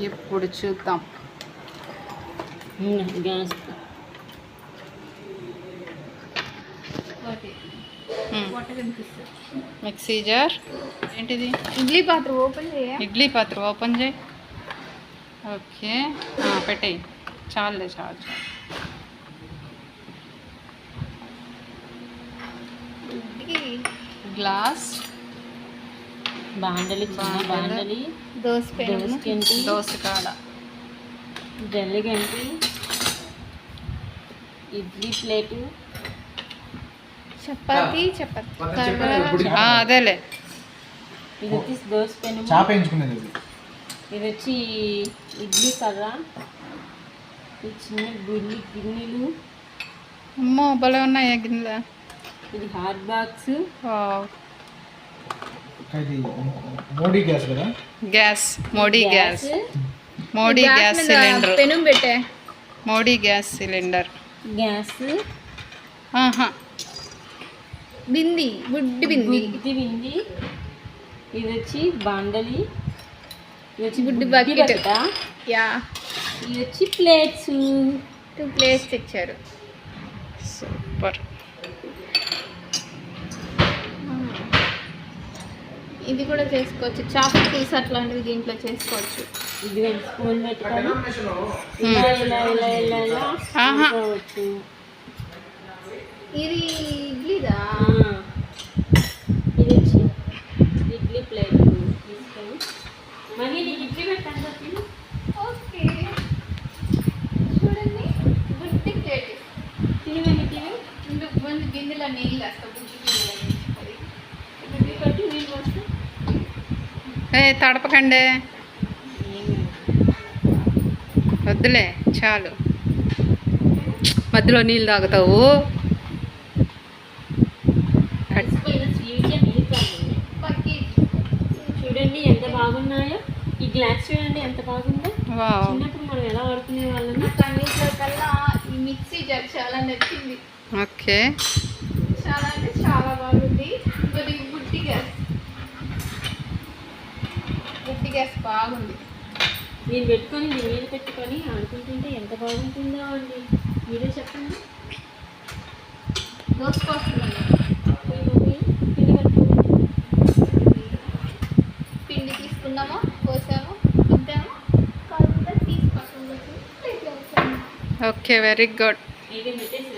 ఇప్పుడు చూద్దాం. Gas mixie jar ఏంటిది? ఇడ్లీ పాత్ర ఓపెన్ చేయ. ఇడ్లీ పాత్ర ఓపెన్ చేయి. ఓకే పెట్టేయి. చాలులే చాలు. గ్లాస్ బాండలి బాండలి దోశ కాడ జల్లిగంటి ఇడ్లీ ప్లేటు చపాతీ అదేలే. ఇది వచ్చి దోశ పెను. ఇది వచ్చి ఇడ్లీ కర్ర. ఇది చిన్న గిన్నెలు. అమ్మో భలే ఉన్నాయి గిన్నెలు. ఇది హాట్ బాక్స్. మోడీ గ్యాస్ కదా? Gas Modi gas cylinder. పెనం పెట్టే మోడీ గ్యాస్ సిలిండర్. గ్యాస్ బింది గుడ్డి బింది. ఇది వచ్చి బాండలి. ఇది వచ్చి గుడ్డి బకెట్. యా ఇది వచ్చి ప్లేట్స్. 2 ప్లేట్స్ ఇచ్చారు. సూపర్. ఇది కూడా చేసుకోవచ్చు. చాపల పులుసు అట్లాంటివి దీంట్లో చేసుకోవచ్చు. ఇది స్పూన్ పెట్టుకొని ఇలా ఇలా ఇలా ఇలా ఇలా చేసుకోవచ్చు. ఇది ఇడ్లీదా? ఇది వచ్చి ఇడ్లీ ప్లేట్ తీసుకొని మళ్ళీ నీకు ఇడ్లీ పెట్టండి. ఓకే చూడండి గుడ్డి ప్లేట్. తినమని తిని ముందు గిన్నెలో నీళ్ళు వేస్తాం. గుడ్డి పెట్టి నీళ్ళు వస్తే తడపకండి, వద్దులే చాలు. మధ్యలో నీళ్ళు తాగుతావు. చూడండి ఎంత బాగున్నాయో. ఈ గ్లాస్ చూడండి ఎంత బాగుందో. చిన్నప్పుడు మనం ఎలా వాడుకునే వాళ్ళం. అన్నింటిలో కల్లా ఈ మిక్సీ జార్ చాలా నచ్చింది. ఓకే చాలా అంటే చాలా బాగుంది. ఇంకోటి గుడ్డి గ్యాస్. గుడ్డి గ్యాస్ బాగుంది. నేను పెట్టుకొని దీని మీద పెట్టుకొని ఆడుకుంటుంటే ఎంత బాగుంటుందో అండి. మీరే చెప్పండి. దోశ పోస్తుందండి. పిండి తీసుకున్నామా, పోసాము, తింటాము, కాకుండా తీసి పక్కన ఓకే వెరీ గుడ్. ఇది పెట్టేసి